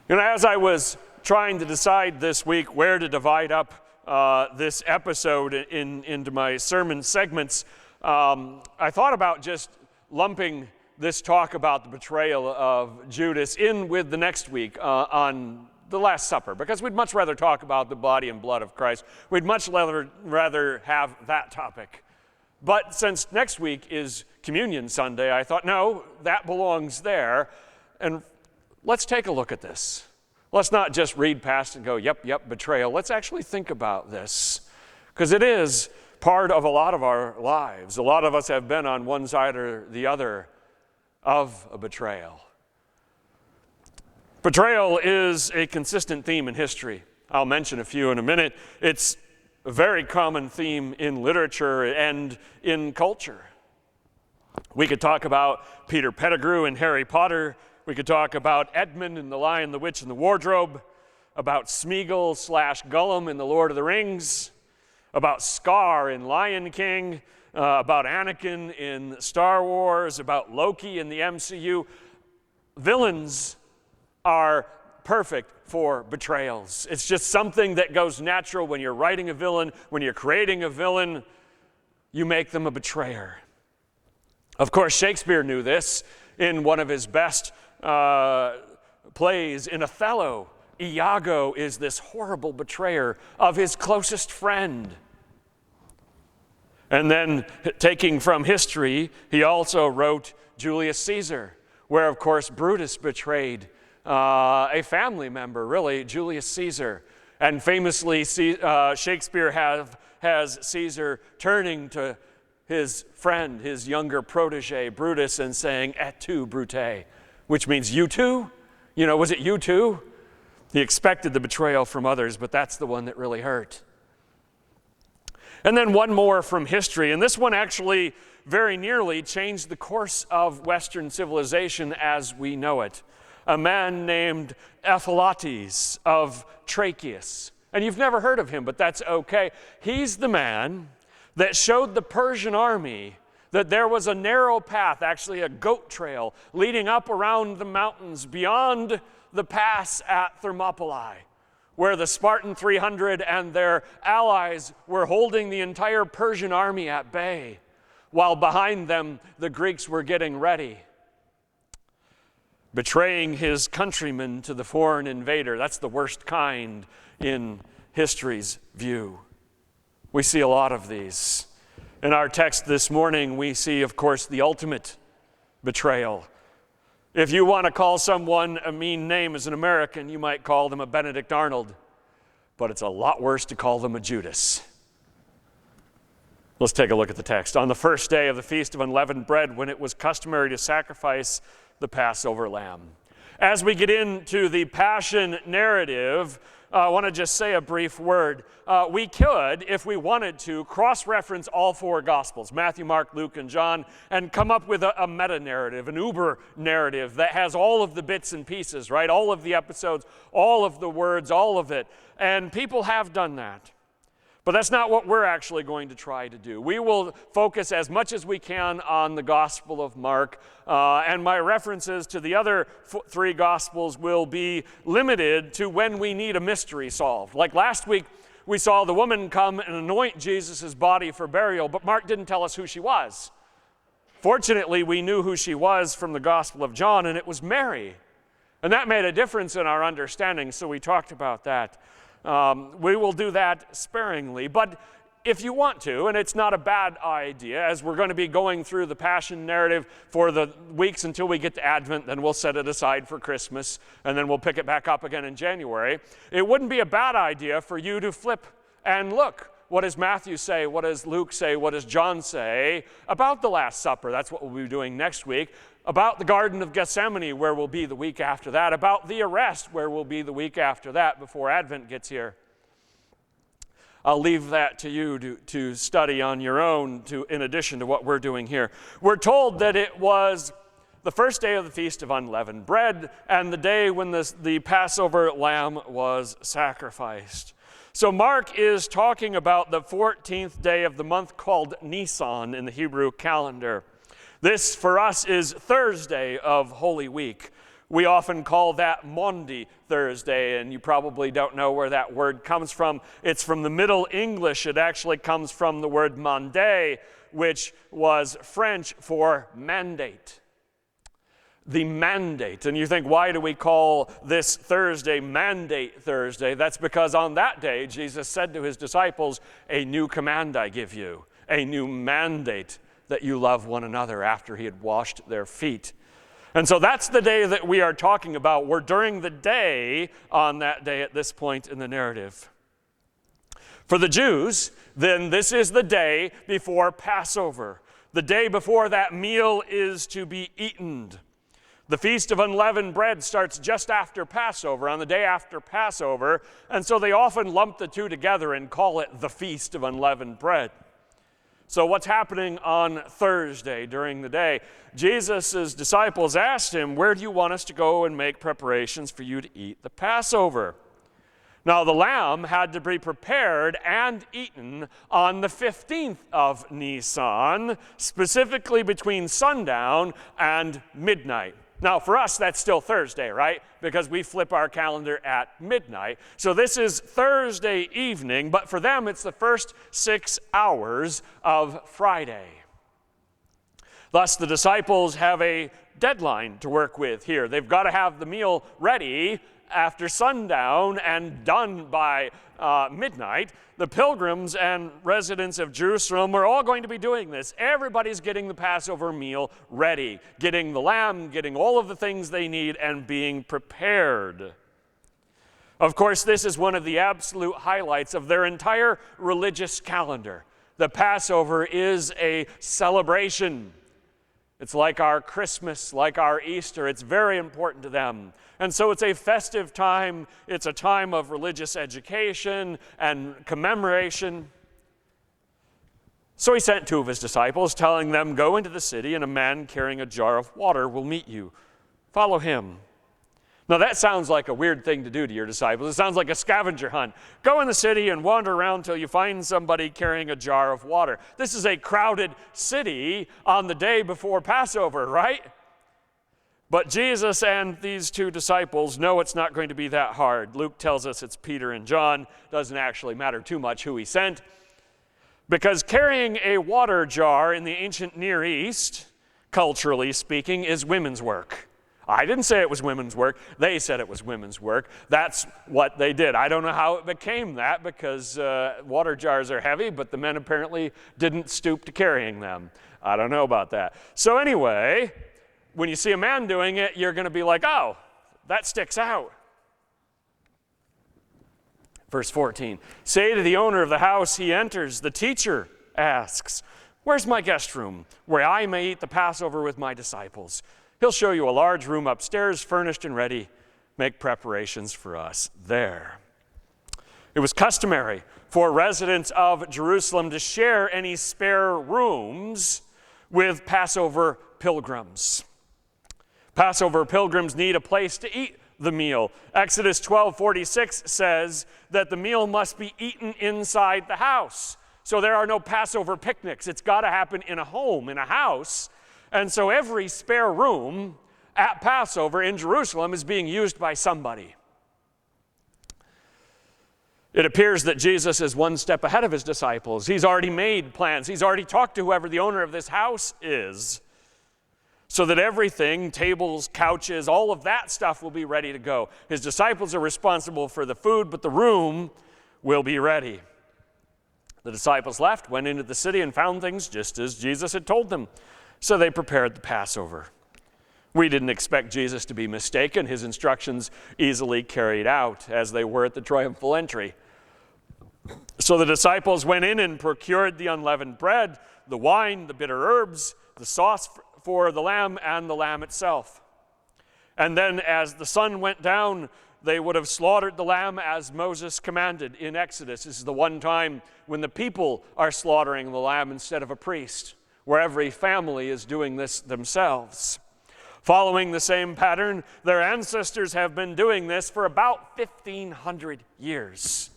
As I was trying to decide this week where to divide up this episode into my sermon segments, I thought about just lumping this talk about the betrayal of Judas in with the next week on the Last Supper, because we'd much rather talk about the body and blood of Christ. We'd much rather have that topic. But since next week is Communion Sunday, I thought, no, that belongs there. And let's take a look at this. Let's not just read past and go, yep, betrayal. Let's actually think about this, because it is part of a lot of our lives. A lot of us have been on one side or the other of a betrayal. Betrayal is a consistent theme in history. I'll mention a few in a minute. It's a very common theme in literature and in culture. We could talk about Peter Pettigrew in Harry Potter. We could talk about Edmund in The Lion, the Witch, and the Wardrobe, about Smeagol/Gollum in The Lord of the Rings, about Scar in Lion King, about Anakin in Star Wars, about Loki in the MCU. Villains are perfect for betrayals. It's just something that goes natural when you're writing a villain, when you're creating a villain, you make them a betrayer. Of course, Shakespeare knew this in one of his best plays. In Othello, Iago is this horrible betrayer of his closest friend. And then, taking from history, he also wrote Julius Caesar, where, of course, Brutus betrayed a family member, really, Julius Caesar. And famously, Shakespeare has Caesar turning to his friend, his younger protege, Brutus, and saying, "Et tu, Brute," which means you too? Was it you too? He expected the betrayal from others, but that's the one that really hurt. And then one more from history, and this one actually very nearly changed the course of Western civilization as we know it. A man named Ephialtes of Trachis. And you've never heard of him, but that's okay. He's the man that showed the Persian army that there was a narrow path, actually a goat trail, leading up around the mountains beyond the pass at Thermopylae, where the Spartan 300 and their allies were holding the entire Persian army at bay, while behind them the Greeks were getting ready. Betraying his countrymen to the foreign invader. That's the worst kind in history's view. We see a lot of these. In our text this morning, we see, of course, the ultimate betrayal. If you want to call someone a mean name as an American, you might call them a Benedict Arnold. But it's a lot worse to call them a Judas. Let's take a look at the text. On the first day of the Feast of Unleavened Bread, when it was customary to sacrifice the Passover lamb. As we get into the Passion narrative, I want to just say a brief word. We could, if we wanted to, cross-reference all four Gospels, Matthew, Mark, Luke, and John, and come up with a meta-narrative, an uber-narrative that has all of the bits and pieces, right? All of the episodes, all of the words, all of it. And people have done that. But that's not what we're actually going to try to do. We will focus as much as we can on the Gospel of Mark, and my references to the other three Gospels will be limited to when we need a mystery solved. Like last week, we saw the woman come and anoint Jesus' body for burial, but Mark didn't tell us who she was. Fortunately, we knew who she was from the Gospel of John, and it was Mary. And that made a difference in our understanding, so we talked about that. We will do that sparingly, but if you want to, and it's not a bad idea, as we're going to be going through the Passion narrative for the weeks until we get to Advent, then we'll set it aside for Christmas, and then we'll pick it back up again in January. It wouldn't be a bad idea for you to flip and look. What does Matthew say? What does Luke say? What does John say about the Last Supper? That's what we'll be doing next week. About the Garden of Gethsemane, where we'll be the week after that. About the arrest, where we'll be the week after that before Advent gets here. I'll leave that to you to study on your own in addition to what we're doing here. We're told that it was the first day of the Feast of Unleavened Bread and the day when the Passover lamb was sacrificed. So Mark is talking about the 14th day of the month called Nisan in the Hebrew calendar. This, for us, is Thursday of Holy Week, We often call that Maundy Thursday, and you probably don't know where that word comes from. It's from the Middle English. It actually comes from the word mandate, which was French for mandate. The mandate. And you think, why do we call this Thursday Mandate Thursday? That's because on that day, Jesus said to his disciples, "A new command I give you, a new mandate, that you love one another," after he had washed their feet. And so that's the day that we are talking about. We're during the day on that day at this point in the narrative. For the Jews, then this is the day before Passover, the day before that meal is to be eaten. The Feast of Unleavened Bread starts just after Passover, on the day after Passover, and so they often lump the two together and call it the Feast of Unleavened Bread. So what's happening on Thursday during the day? Jesus' disciples asked him, "Where do you want us to go and make preparations for you to eat the Passover?" Now the lamb had to be prepared and eaten on the 15th of Nisan, specifically between sundown and midnight. Now for us, that's still Thursday, right? Because we flip our calendar at midnight. So this is Thursday evening, but for them it's the first 6 hours of Friday. Thus the disciples have a deadline to work with here. They've got to have the meal ready after sundown and done by midnight. The pilgrims and residents of Jerusalem are all going to be doing this. Everybody's getting the Passover meal ready, getting the lamb, getting all of the things they need, and being prepared. Of course, this is one of the absolute highlights of their entire religious calendar. The Passover is a celebration. It's like our Christmas, like our Easter. It's very important to them. And so it's a festive time. It's a time of religious education and commemoration. So he sent two of his disciples, telling them, "Go into the city, and a man carrying a jar of water will meet you. Follow him." Now that sounds like a weird thing to do to your disciples. It sounds like a scavenger hunt. Go in the city and wander around till you find somebody carrying a jar of water. This is a crowded city on the day before Passover, right? But Jesus and these two disciples know it's not going to be that hard. Luke tells us it's Peter and John. Doesn't actually matter too much who he sent, because carrying a water jar in the ancient Near East, culturally speaking, is women's work. I didn't say it was women's work. They said it was women's work. That's what they did. I don't know how it became that, because water jars are heavy, but the men apparently didn't stoop to carrying them. I don't know about that. So anyway, when you see a man doing it, you're going to be like, "Oh, that sticks out." Verse 14, "Say to the owner of the house he enters, the teacher asks, 'Where's my guest room, where I may eat the Passover with my disciples?' He'll show you a large room upstairs, furnished and ready. Make preparations for us there." It was customary for residents of Jerusalem to share any spare rooms with Passover pilgrims. Passover pilgrims need a place to eat the meal. Exodus 12:46 says that the meal must be eaten inside the house. So there are no Passover picnics. It's got to happen in a home, in a house. And so every spare room at Passover in Jerusalem is being used by somebody. It appears that Jesus is one step ahead of his disciples. He's already made plans. He's already talked to whoever the owner of this house is, so that everything, tables, couches, all of that stuff will be ready to go. His disciples are responsible for the food, but the room will be ready. The disciples left, went into the city, and found things just as Jesus had told them. So they prepared the Passover. We didn't expect Jesus to be mistaken. His instructions easily carried out, as they were at the triumphal entry. So the disciples went in and procured the unleavened bread, the wine, the bitter herbs, the sauce for the lamb, and the lamb itself. And then as the sun went down, they would have slaughtered the lamb as Moses commanded in Exodus. This is the one time when the people are slaughtering the lamb instead of a priest, where every family is doing this themselves. Following the same pattern, their ancestors have been doing this for about 1,500 years.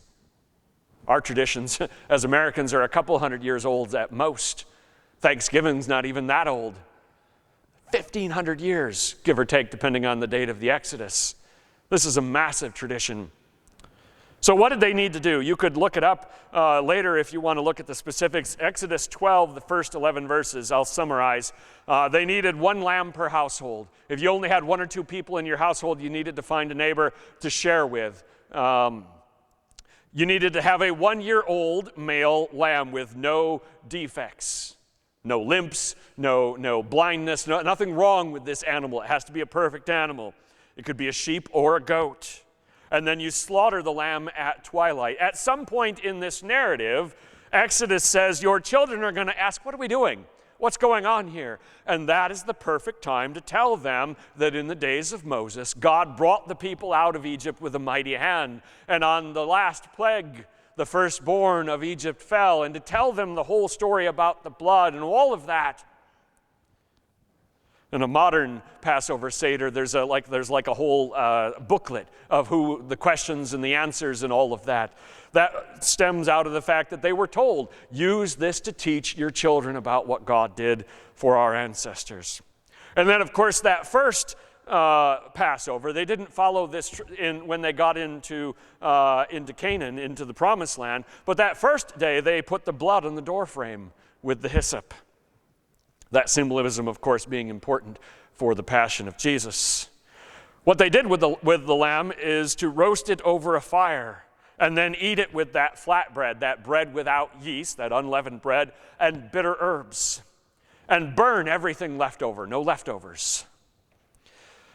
Our traditions as Americans are a couple hundred years old at most. Thanksgiving's not even that old. 1,500 years, give or take, depending on the date of the Exodus. This is a massive tradition. So what did they need to do? You could look it up later if you want to look at the specifics. Exodus 12, the first 11 verses, I'll summarize. They needed 1 lamb per household. If you only had 1 or 2 people in your household, you needed to find a neighbor to share with. You needed to have a 1-year-old male lamb with no defects, no limps, no blindness, nothing wrong with this animal. It has to be a perfect animal. It could be a sheep or a goat. And then you slaughter the lamb at twilight. At some point in this narrative, Exodus says, your children are going to ask, what are we doing? What's going on here? And that is the perfect time to tell them that in the days of Moses, God brought the people out of Egypt with a mighty hand. And on the last plague, the firstborn of Egypt fell. And to tell them the whole story about the blood and all of that. In a modern Passover Seder, there's like a whole booklet of who the questions and the answers and all of that. That stems out of the fact that they were told, use this to teach your children about what God did for our ancestors. And then, of course, that first Passover, they didn't follow this when they got into Canaan, into the Promised Land. But that first day, they put the blood on the doorframe with the hyssop. That symbolism, of course, being important for the passion of Jesus. What they did with the lamb is to roast it over a fire and then eat it with that flatbread, that bread without yeast, that unleavened bread, and bitter herbs, and burn everything left over, no leftovers.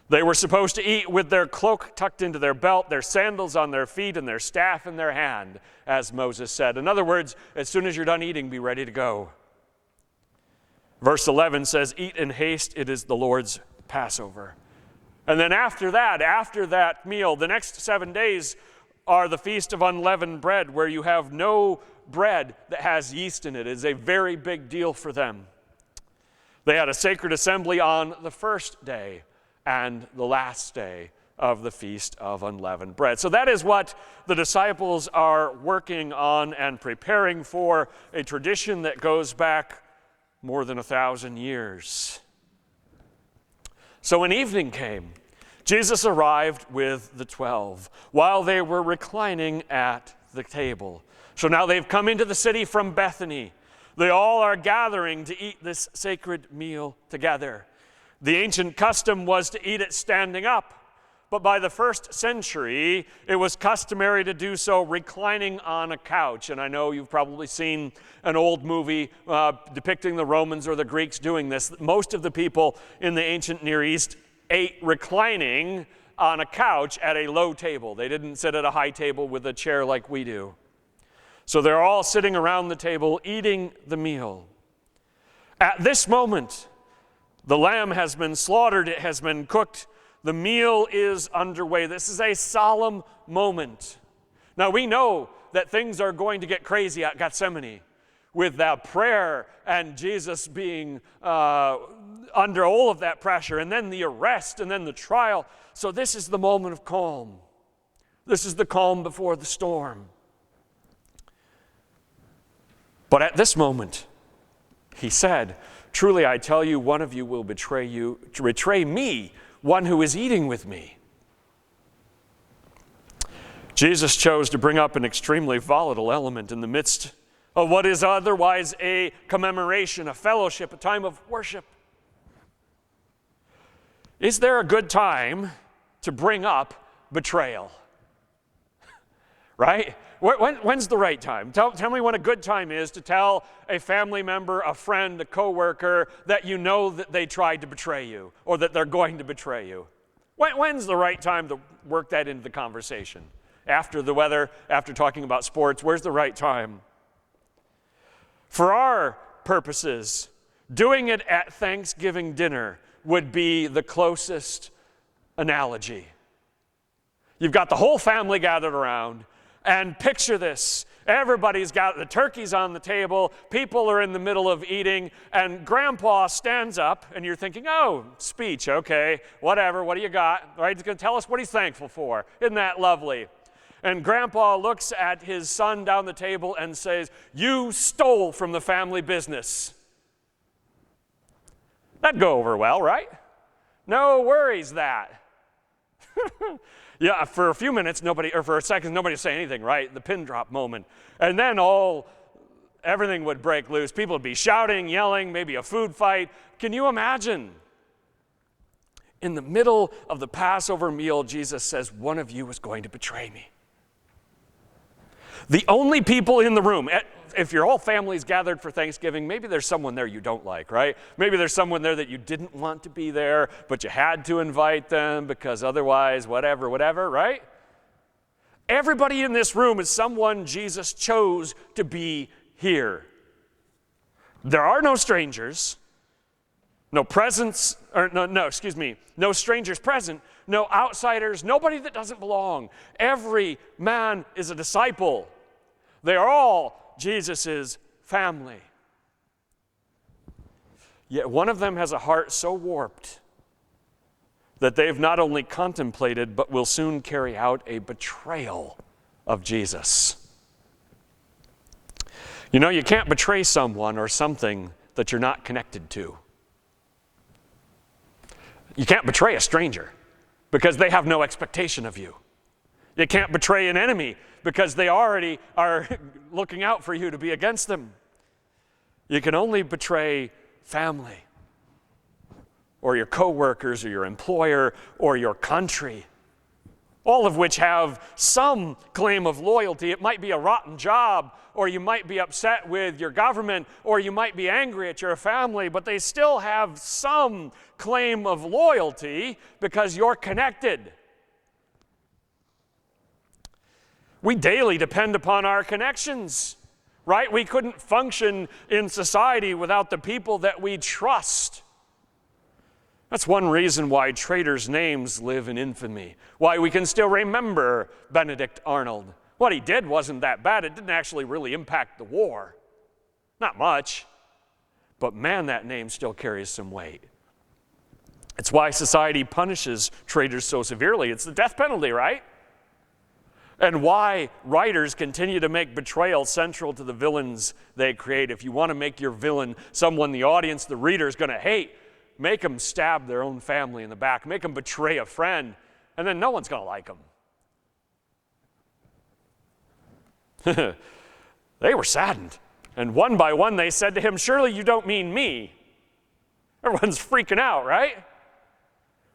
They were supposed to eat with their cloak tucked into their belt, their sandals on their feet, and their staff in their hand, as Moses said. In other words, as soon as you're done eating, be ready to go. Verse 11 says, eat in haste, it is the Lord's Passover. And then after that meal, the next 7 days are the Feast of Unleavened Bread, where you have no bread that has yeast in it. It is a very big deal for them. They had a sacred assembly on the first day and the last day of the Feast of Unleavened Bread. So that is what the disciples are working on and preparing for, a tradition that goes back more than 1,000 years. So when evening came, Jesus arrived with the 12 while they were reclining at the table. So now they've come into the city from Bethany. They all are gathering to eat this sacred meal together. The ancient custom was to eat it standing up. But by the first century, it was customary to do so reclining on a couch. And I know you've probably seen an old movie depicting the Romans or the Greeks doing this. Most of the people in the ancient Near East ate reclining on a couch at a low table. They didn't sit at a high table with a chair like we do. So they're all sitting around the table eating the meal. At this moment, the lamb has been slaughtered, it has been cooked. The meal is underway. This is a solemn moment. Now we know that things are going to get crazy at Gethsemane with that prayer and Jesus being under all of that pressure, and then the arrest, and then the trial. So this is the moment of calm. This is the calm before the storm. But at this moment, he said, truly I tell you, one of you will betray me, one who is eating with me. Jesus chose to bring up an extremely volatile element in the midst of what is otherwise a commemoration, a fellowship, a time of worship. Is there a good time to bring up betrayal? Right? When's the right time? Tell me when a good time is to tell a family member, a friend, a coworker that you know that they tried to betray you or that they're going to betray you. When's the right time to work that into the conversation? After the weather, after talking about sports, where's the right time? For our purposes, doing it at Thanksgiving dinner would be the closest analogy. You've got the whole family gathered around. And picture this. Everybody's got the turkeys on the table. People are in the middle of eating. And Grandpa stands up. And you're thinking, oh, speech, okay, whatever. What do you got? Right? He's going to tell us what he's thankful for. Isn't that lovely? And Grandpa looks at his son down the table and says, you stole from the family business. That'd go over well, right? No worries that. Yeah, for a few minutes, for a second, nobody would say anything, right? The pin drop moment. And then everything would break loose. People would be shouting, yelling, maybe a food fight. Can you imagine? In the middle of the Passover meal, Jesus says, one of you is going to betray me. The only people in the room, if your whole family's gathered for Thanksgiving, maybe there's someone there you don't like, right? Maybe there's someone there that you didn't want to be there, but you had to invite them because otherwise, whatever, right? Everybody in this room is someone Jesus chose to be here. There are no strangers, no strangers present, no outsiders, nobody that doesn't belong. Every man is a disciple. They are all Jesus' family. Yet one of them has a heart so warped that they've not only contemplated, but will soon carry out a betrayal of Jesus. You know, you can't betray someone or something that you're not connected to. You can't betray a stranger because they have no expectation of you. You can't betray an enemy because they already are looking out for you to be against them. You can only betray family or your coworkers or your employer or your country, all of which have some claim of loyalty. It might be a rotten job, or you might be upset with your government, or you might be angry at your family, but they still have some claim of loyalty because you're connected. We daily depend upon our connections, right? We couldn't function in society without the people that we trust. That's one reason why traitors' names live in infamy, why we can still remember Benedict Arnold. What he did wasn't that bad. It didn't actually really impact the war. Not much. But man, that name still carries some weight. It's why society punishes traitors so severely. It's the death penalty, right? And why writers continue to make betrayal central to the villains they create. If you want to make your villain someone the audience, the reader is going to hate, make them stab their own family in the back, make them betray a friend, and then no one's going to like them. They were saddened. And one by one they said to him, "Surely you don't mean me." Everyone's freaking out, right?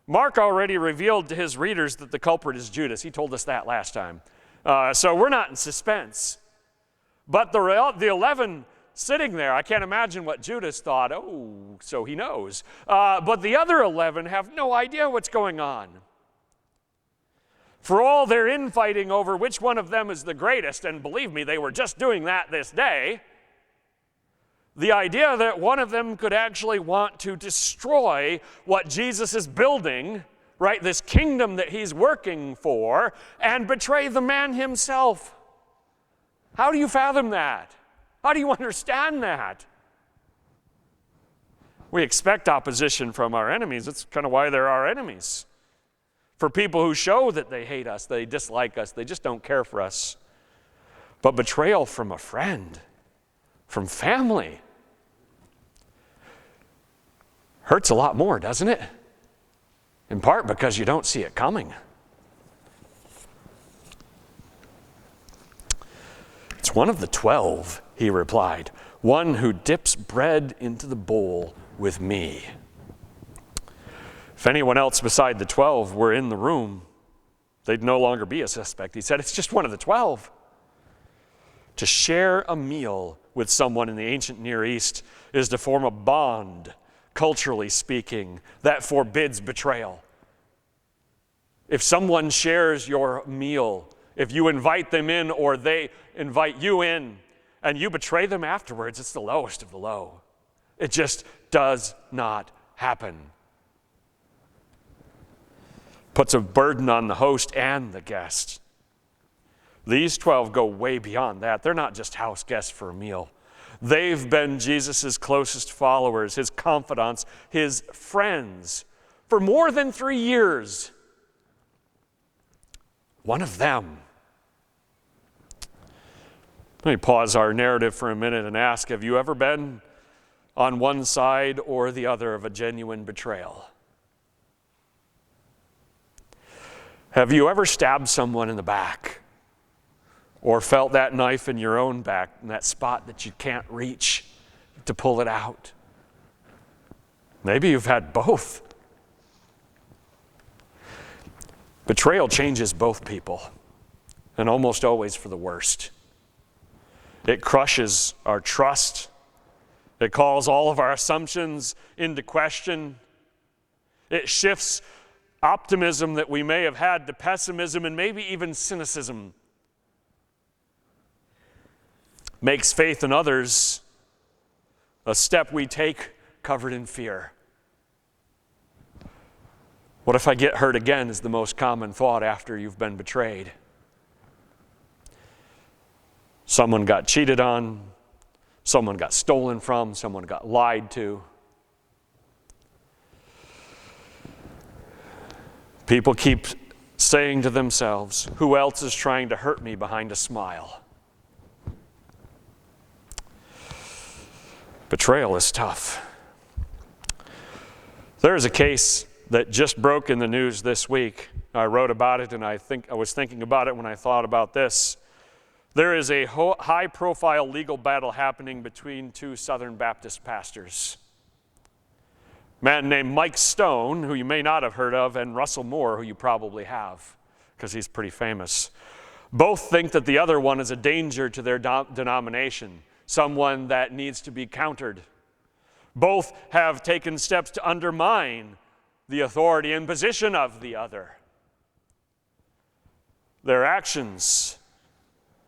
Mark already revealed to his readers that the culprit is Judas. He told us that last time. So we're not in suspense. But the 11 sitting there, I can't imagine what Judas thought. Oh, so he knows. But the other 11 have no idea what's going on. For all their infighting over which one of them is the greatest, and believe me, they were just doing that this day, the idea that one of them could actually want to destroy what Jesus is building, right, this kingdom that he's working for, and betray the man himself. How do you fathom that? How do you understand that? We expect opposition from our enemies. That's kind of why they're our enemies. For people who show that they hate us, they dislike us, they just don't care for us. But betrayal from a friend, from family, hurts a lot more, doesn't it? In part because you don't see it coming. "It's one of the 12, he replied, "one who dips bread into the bowl with me." If anyone else beside the 12 were in the room, they'd no longer be a suspect. He said, "It's just one of the 12. To share a meal with someone in the ancient Near East is to form a bond, culturally speaking, that forbids betrayal. If someone shares your meal, if you invite them in or they invite you in, and you betray them afterwards, it's the lowest of the low. It just does not happen. Puts a burden on the host and the guest. These 12 go way beyond that. They're not just house guests for a meal. They've been Jesus' closest followers, his confidants, his friends for more than 3 years. One of them. Let me pause our narrative for a minute and ask, have you ever been on one side or the other of a genuine betrayal. Have you ever stabbed someone in the back or felt that knife in your own back in that spot that you can't reach to pull it out? Maybe you've had both. Betrayal changes both people, and almost always for the worst. It crushes our trust. It calls all of our assumptions into question. It shifts optimism that we may have had to pessimism and maybe even cynicism. Makes faith in others a step we take covered in fear. What if I get hurt again is the most common thought after you've been betrayed. Someone got cheated on, someone got stolen from, someone got lied to. People keep saying to themselves, who else is trying to hurt me behind a smile? Betrayal is tough. There is a case that just broke in the news this week. I wrote about it, and I was thinking about it when I thought about this. There is a high-profile legal battle happening between two Southern Baptist pastors. A man named Mike Stone, who you may not have heard of, and Russell Moore, who you probably have, because he's pretty famous. Both think that the other one is a danger to their denomination, someone that needs to be countered. Both have taken steps to undermine the authority and position of the other. Their actions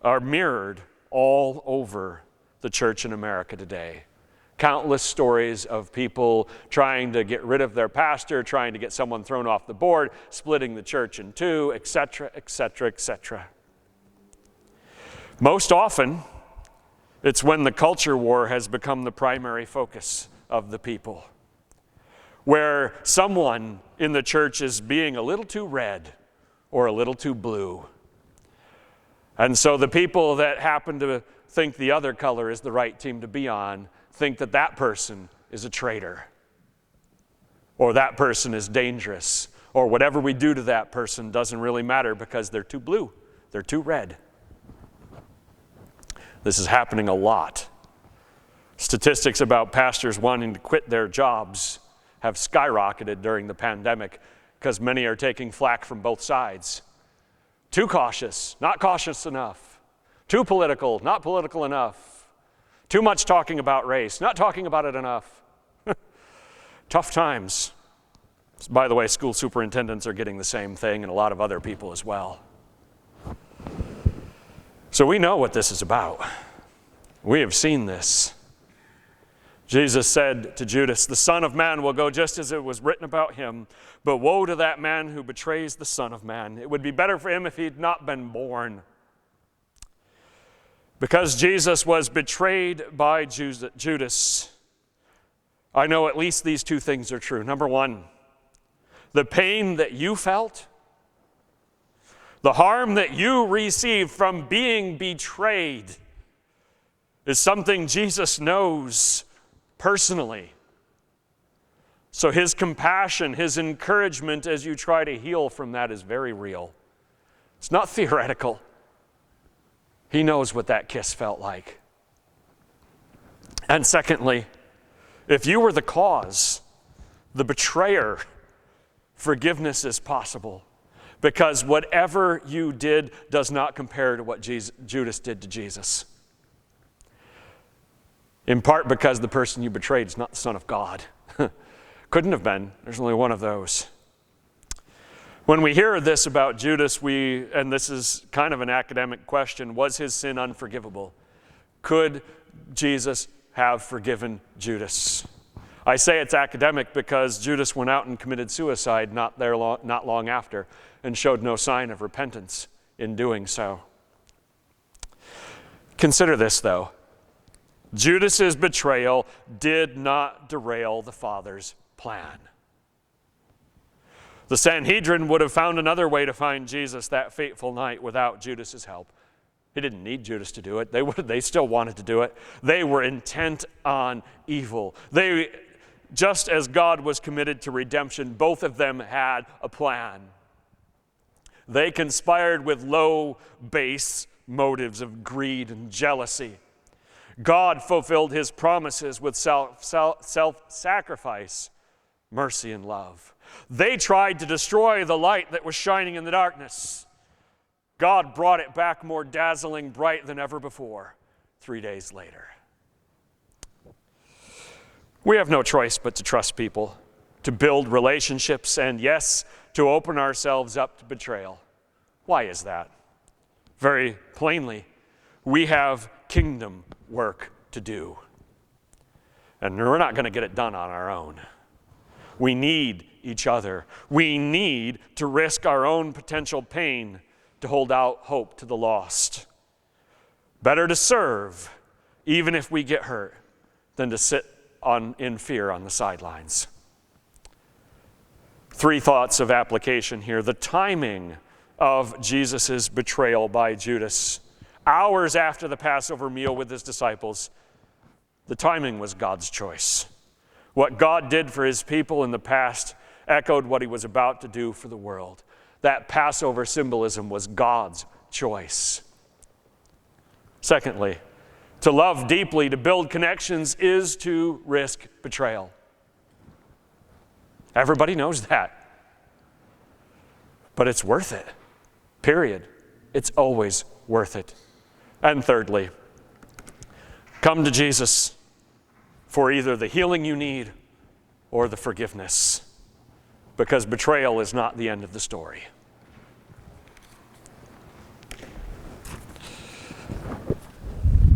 are mirrored all over the church in America today. Countless stories of people trying to get rid of their pastor, trying to get someone thrown off the board, splitting the church in two, etc., etc., etc. Most often, it's when the culture war has become the primary focus of the people, where someone in the church is being a little too red or a little too blue. And so the people that happen to think the other color is the right team to be on think that that person is a traitor, or that person is dangerous, or whatever we do to that person doesn't really matter because they're too blue, they're too red. This is happening a lot. Statistics about pastors wanting to quit their jobs have skyrocketed during the pandemic because many are taking flack from both sides. Too cautious, not cautious enough. Too political, not political enough. Too much talking about race, not talking about it enough. Tough times. By the way, school superintendents are getting the same thing, and a lot of other people as well. So we know what this is about. We have seen this. Jesus said to Judas, the Son of Man will go just as it was written about him, but woe to that man who betrays the Son of Man. It would be better for him if he'd not been born. Because Jesus was betrayed by Judas, I know at least these two things are true. Number one, the pain that you felt, the harm that you received from being betrayed, is something Jesus knows personally. So his compassion, his encouragement as you try to heal from that is very real. It's not theoretical. He knows what that kiss felt like. And secondly, if you were the cause, the betrayer, forgiveness is possible, because whatever you did does not compare to what Judas did to Jesus. In part because the person you betrayed is not the Son of God. Couldn't have been. There's only one of those. When we hear this about Judas, and this is kind of an academic question, was his sin unforgivable? Could Jesus have forgiven Judas? I say it's academic because Judas went out and committed suicide not long after and showed no sign of repentance in doing so. Consider this, though. Judas's betrayal did not derail the Father's plan. The Sanhedrin would have found another way to find Jesus that fateful night without Judas's help, He didn't need Judas to do it. They still wanted to do it. They were intent on evil. Just as God was committed to redemption, both of them had a plan. They conspired with low, base motives of greed and jealousy. God fulfilled his promises with self-sacrifice, mercy, and love. They tried to destroy the light that was shining in the darkness. God brought it back more dazzling bright than ever before, 3 days later. We have no choice but to trust people, to build relationships, and yes, to open ourselves up to betrayal. Why is that? Very plainly, we have kingdom work to do. And we're not going to get it done on our own. We need each other. We need to risk our own potential pain to hold out hope to the lost. Better to serve, even if we get hurt, than to sit in fear on the sidelines. 3 thoughts of application here. The timing of Jesus' betrayal by Judas. Hours after the Passover meal with his disciples, the timing was God's choice. What God did for his people in the past echoed what he was about to do for the world. That Passover symbolism was God's choice. Secondly, to love deeply, to build connections, is to risk betrayal. Everybody knows that. But it's worth it. Period. It's always worth it. And thirdly, come to Jesus for either the healing you need or the forgiveness, because betrayal is not the end of the story.